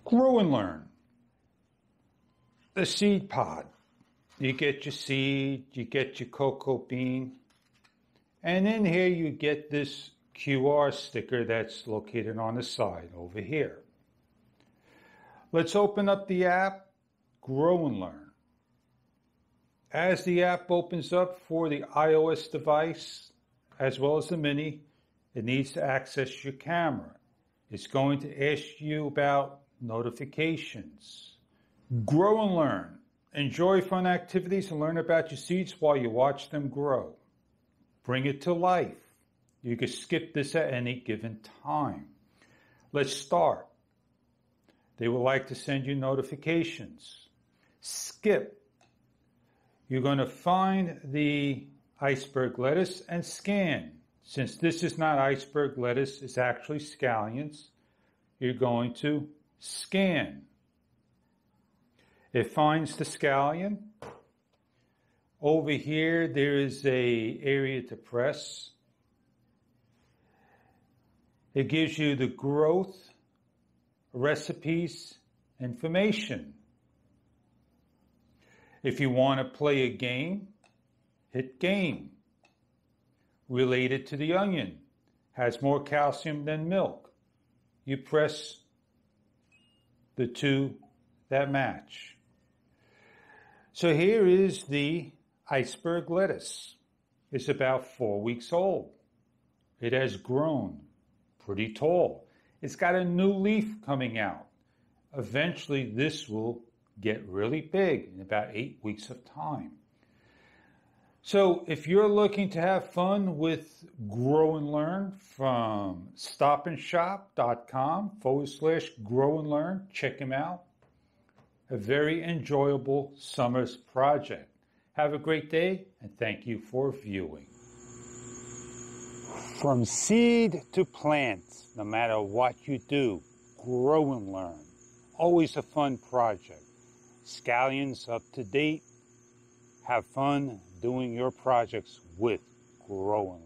Grow and Learn. The seed pod. You get your seed, you get your cocoa bean, and in here you get this QR sticker that's located on the side over here. Let's open up the app, Grow and Learn. As the app opens up for the iOS device, as well as the Mini, it needs to access your camera. It's going to ask you about notifications. Grow and Learn. Enjoy fun activities and learn about your seeds while you watch them grow. Bring it to life. You can skip this at any given time. Let's start. They would like to send you notifications. Skip. You're going to find the iceberg lettuce and scan. Since this is not iceberg lettuce, it's actually scallions, you're going to scan. It finds the scallion. Over here, there is an area to press. It gives you the growth, recipes, information. If you want to play a game, hit game. Related to the onion, has more calcium than milk. You press the two that match. So here is the iceberg lettuce. It's about 4 weeks old. It has grown pretty tall. It's got a new leaf coming out. Eventually this will get really big in about 8 weeks of time. So if you're looking to have fun with Grow and Learn from stopandshop.com/Grow and Learn, check them out. A very enjoyable summer's project. Have a great day and thank you for viewing. From seed to plant, no matter what you do, Grow and Learn. Always a fun project. Scallions up to date. Have fun doing your projects with Gorw and Learn.